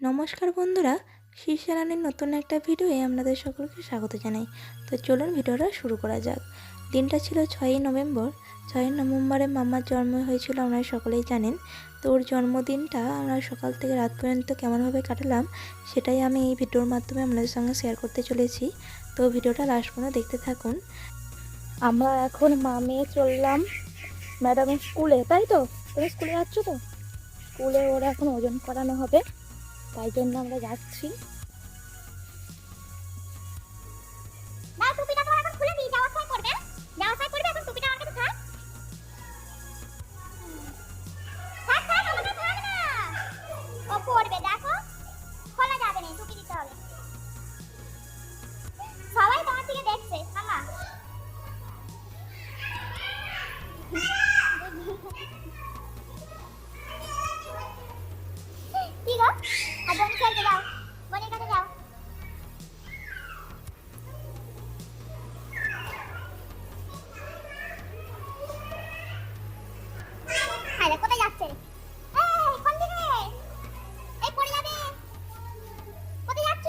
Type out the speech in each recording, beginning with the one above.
নমস্কার বন্ধুরা, শীর্ষা রানীর নতুন একটা ভিডিওয়ে আপনাদের সকলকে স্বাগত জানাই। তো চলুন ভিডিওটা শুরু করা যাক। দিনটা ছিল 6ই নভেম্বর। 6ই নভেম্বরে মাম্মার জন্ম হয়েছিল, আপনারা সকলেই জানেন। তো ওর জন্মদিনটা আমরা সকাল থেকে রাত পর্যন্ত কেমনভাবে কাটালাম সেটাই আমি এই ভিডিওর মাধ্যমে আপনাদের সঙ্গে শেয়ার করতে চলেছি। তো ভিডিওটা লাস্ট পর্যন্ত দেখতে থাকুন। আমরা এখন মা মেয়ে চললাম ম্যাডামের স্কুলে, তাই তো? তুমি স্কুলে যাচ্ছ তো? স্কুলে ওরা এখন ওজন করানো হবে, তাই জন্য আমরা যাচ্ছি। সবাই তোমার দিকে দেখছে মামা। কি গো, আর বনি খেলতে যাও, বনির কাছে যাও। আরে কোথায় যাচ্ছে রে? এই কোন দিকে? এই পড়ে যাবে। কোথায় যাচ্ছ?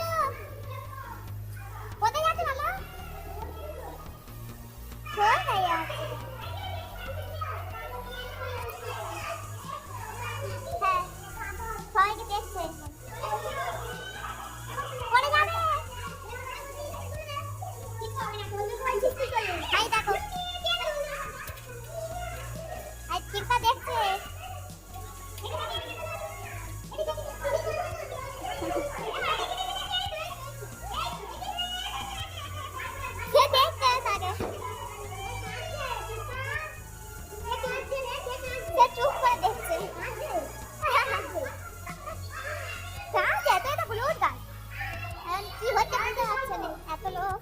কোথায় যাচ্ছ মামা? কোথায় যাচ্ছ? হ্যাঁ, সবাইকে দেখছে। পড়ে যাবে। এই দেখো, এই চিপটা দেখছে। সে দেখছে তাকে। সে চুপ করে দেখছে। গাছ এত এত হলুদ গাছ, এখন কি হচ্ছে বুঝতে পারছে না, এত লোক।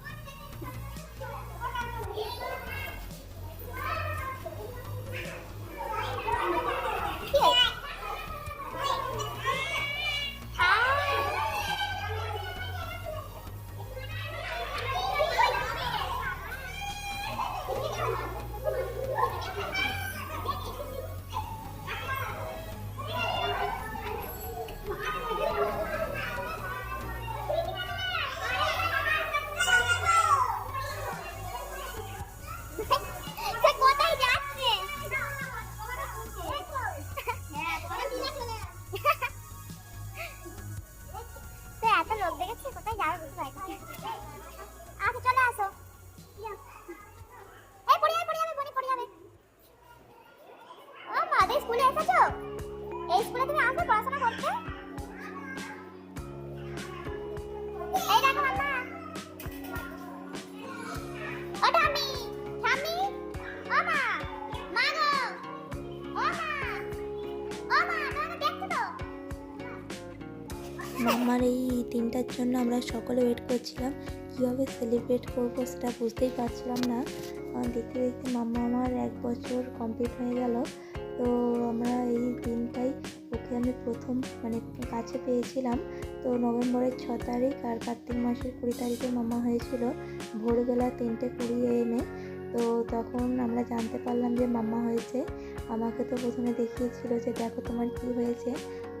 স্কুলে এসেছো? এই স্কুলে তুমি আসবে পড়াশোনা করতে? এই দেখো মাম্মা। ও ঠাম্মি, ঠাম্মি, ও মা, মা গো, ও মা, ও মা, তোমাকে দেখছো তো? মাম্মার এই দিনটার জন্য আমরা সকলে ওয়েট করছিলাম। কীভাবে সেলিব্রেট করবো সেটা বুঝতেই পারছিলাম না। দেখতে দেখতে মাম্মা আমার 1 বছর কমপ্লিট হয়ে গেল। তো আমরা এই দিনটাই ওকে আমি প্রথম কাছে পেয়েছিলাম। তো নভেম্বরের 6 তারিখ আর কার্তিক মাসের 20 তারিখে মাম্মা হয়েছিল, ভোরবেলা 3টে 20 AM। তো তখন আমরা জানতে পারলাম যে মাম্মা হয়েছে। আমাকে তো প্রথমে দেখিয়েছিল যে দেখো তোমার কি হয়েছে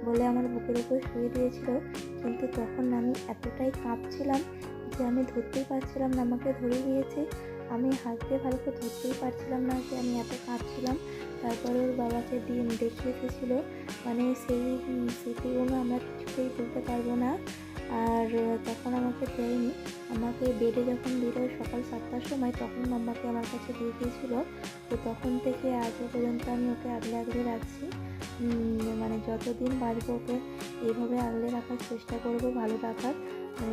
বলে আমার বুকের উপর শুয়ে দিয়েছিল, কিন্তু তখন আমি এতটাই কাঁপছিলাম যে আমি ধরতেই পারছিলাম না। আমাকে ধরে দিয়েছে, আমি হাত দিয়ে ভালো করে ধরতেই পারছিলাম না, যে আমি এত কাঁপছিলাম। তারপরে ওর বাবাকে ডেকে এসেছিলো, সেই স্মৃতিগুলো আমরা কিছুতেই ভুলতে পারবো না। আর তখন আমাকে দেয়নি, আমাকে বেডে যখন দিল সকাল 7টার সময়, তখন মাম্মাকে আমার কাছে দিয়ে দিয়েছিলো। তো তখন থেকে আজও পর্যন্ত আমি ওকে আগলে আগলে রাখছি। যতদিন বাঁচবো ওকে এইভাবে আগলে রাখার চেষ্টা করবো, ভালো রাখার,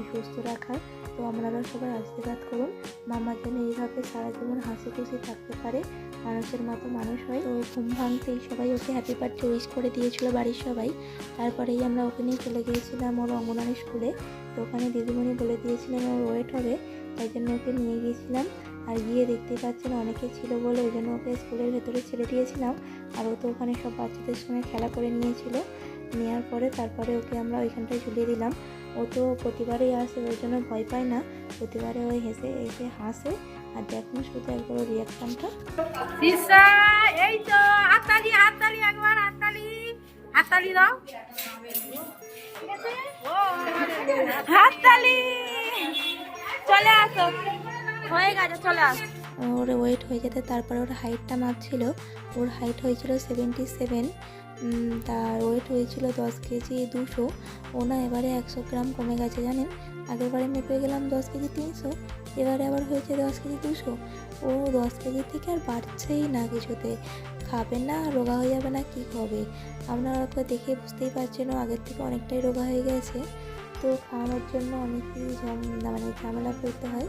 সুস্থ রাখার। তো আপনারাও সবাই আশীর্বাদ করুন মাম্মার যেন এইভাবে সারা জীবন হাসি খুশি থাকতে পারে, মানুষের মতো মানুষ হয়। তো ঘুম ভাঙতেই সবাই ওকে হ্যাপি বার্থডে উইশ করে দিয়েছিল বাড়ির সবাই। তারপরেই আমরা ওকে নিয়ে চলে গিয়েছিলাম ওর অঙ্গনওয়াড়ি স্কুলে। তো ওখানে দিদিমণি বলে দিয়েছিলেন ওর ওয়েট হবে, তাই জন্য ওকে নিয়ে গিয়েছিলাম। আর গিয়ে দেখতেই পাচ্ছেন অনেকে ছিল বলে ওই জন্য ওকে স্কুলের ভেতরে ছেড়ে দিয়েছিলাম। আর ও তো ওখানে সব বাচ্চাদের সঙ্গে খেলা করে নিয়েছিল। নেওয়ার পরে তারপরে ওকে আমরা ওইখানটায় ঝুলিয়ে দিলাম। ও তো প্রতিবারেই আসে, ওই জন্য ভয় পায় না, প্রতিবারে ওই এসে হাসে। আর দেখুন শুধু একবার ওর রিয়াকশনটা। এই তো হাততালি, হাততালি, একবার হাততালি, হাততালি দাও। ঠিক আছে। হাততালি, চলে আসো, হয়ে গেছে, চলে আসো। ওর ওয়েট হয়ে যেতে তারপরে ওর হাইটটা মাপছিল। ওর হাইট হয়েছিল 77, তার ওয়েট হয়েছিল 10 কেজি 200। ও না এবারে 100 গ্রাম কমে গেছে জানেন। আগের বারে মেপে গেলাম 10 কেজি 300, এবারে আবার হয়েছে 10 কেজি 200। ও 10 কেজি থেকে আর বাড়ছেই না কিছুতে। খাবে না, রোগা হয়ে যাবে না, কি হবে? আপনারা ওকে দেখে বুঝতেই পারছেন ও আগের থেকে অনেকটাই রোগা হয়ে গেছে। তো খাওয়ানোর জন্য অনেকই ঝামেলা করতে হয়।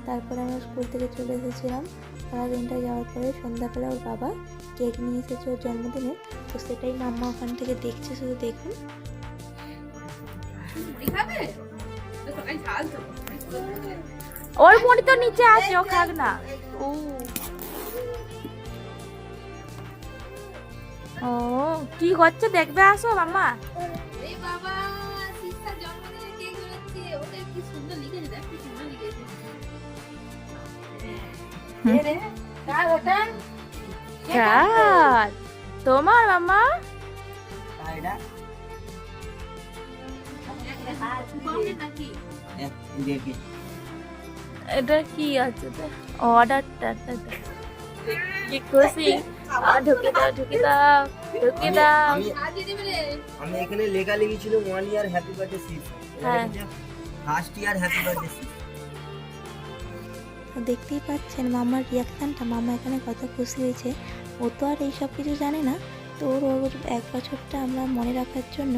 তারপরে আমরা স্কুল থেকে চলে এসেছিলাম। সারাদিনটা যাওয়ার পরে সন্ধ্যাবেলা ওর বাবা কেক নিয়ে এসেছে ওর জন্মদিনের। তো সেটাই মাম্মা ওখান থেকে দেখছে, শুধু দেখুন। ওর মুড়ি তো নিচে আছে, ও খাক না। ও কি হচ্ছে দেখবে, আসো মাম্মা। এই বাবা সিস্টার জন্মদিনে কেক বানাচ্ছে, ওটা কি সুন্দর লিখেছে, দেখ কি সুন্দর লিখেছে। রে কার ওটা? কার? তোমার মাম্মা? তাইরা বললে নাকি? দেখি এটা কি আছে? অর্ডারটা কি খুশি। ঢুকে দাও, ঢুকে দাও, ঢুকে দাও। আজকে দেবে রে। আমি এখানে লেখা লিখেছিল 1 ইয়ার হ্যাপি বার্থডে সিস, হ্যাঁ। First year happy birthday sis. তো দেখতেই পাচ্ছেন মামার রিয়াকশানটা, মামা এখানে কত খুশি হয়েছে। ও তো আর এইসব কিছু জানে না। তো ওর 1 বছরটা আমরা মনে রাখার জন্য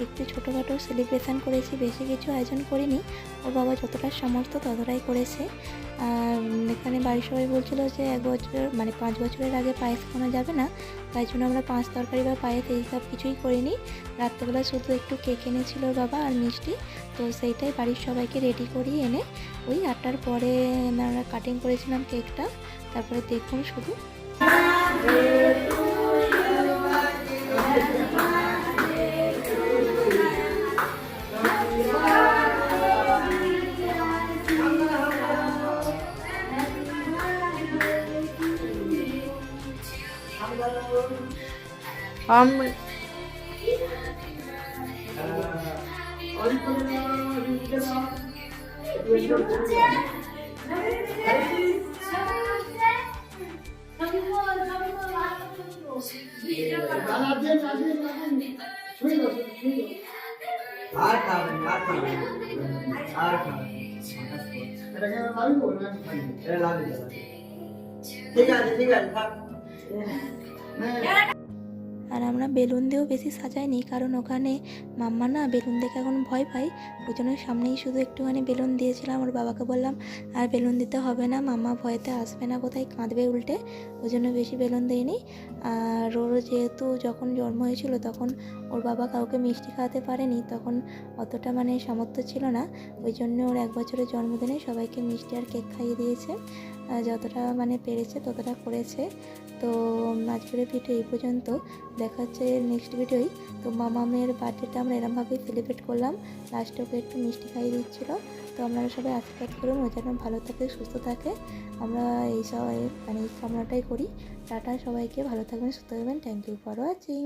একটু ছোটোখাটো সেলিব্রেশান করেছি, বেশি কিছু আয়োজন করিনি। ওর বাবা যতটা সামর্থ্য ততটাই করেছে। আর এখানে বাড়ির সবাই বলছিলো যে 1 বছর 5 বছরের আগে পায়েস খাওয়ানো যাবে না, তাই জন্য আমরা 5 তরকারি বা পায়েস এইসব কিছুই করিনি। রাত্রেবেলা শুধু একটু কেক এনেছিল ওর বাবা আর মিষ্টি। তো সেইটাই বাড়ির সবাইকে রেডি করিয়ে এনে ওই 8টার পরে আমরা কাটিং করেছিলাম কেকটা। তারপরে দেখুন শুধু। আর খাবেন, আর খাবেন, আর খাবেন। এটা লাগবে। ঠিক আছে, ঠিক আছে, থাক। আর আমরা বেলুন দিয়েও বেশি সাজাইনি, কারণ ওখানে মাম্মা না বেলুন দেখে এখন ভয় পাই। ওই জন্য সামনেই শুধু একটুখানি বেলুন দিয়েছিলাম। ওর বাবাকে বললাম আর বেলুন দিতে হবে না, মাম্মা ভয়েতে আসবে না, কোথায় কাঁদবে উল্টে। ওই জন্য বেশি বেলুন দিইনি। আর ওর যেহেতু যখন জন্ম হয়েছিল তখন ওর বাবা কাউকে মিষ্টি খাওয়াতে পারেনি, তখন অতটা সামর্থ্য ছিল না। ওই জন্য ওর 1 বছরের জন্মদিনে সবাইকে মিষ্টি আর কেক খাইয়ে দিয়েছে। যতটা পেরেছে ততটা করেছে। তো আজকের ভিডিও এই পর্যন্ত, দেখা হচ্ছে নেক্সট ভিডিওই। তো মামামের বার্থডেটা আমরা এরমভাবেই সেলিব্রেট করলাম। লাস্টে ওকে একটু মিষ্টি খাইয়ে দিচ্ছিলো। তো আপনারা সবাই আশীর্বাদ করুন ও যেন ভালো থাকে, সুস্থ থাকে। আমরা এই সবাই এই কামনাটাই করি। টাটা, সবাইকে ভালো থাকবেন, সুস্থ থাকবেন। Thank you for watching.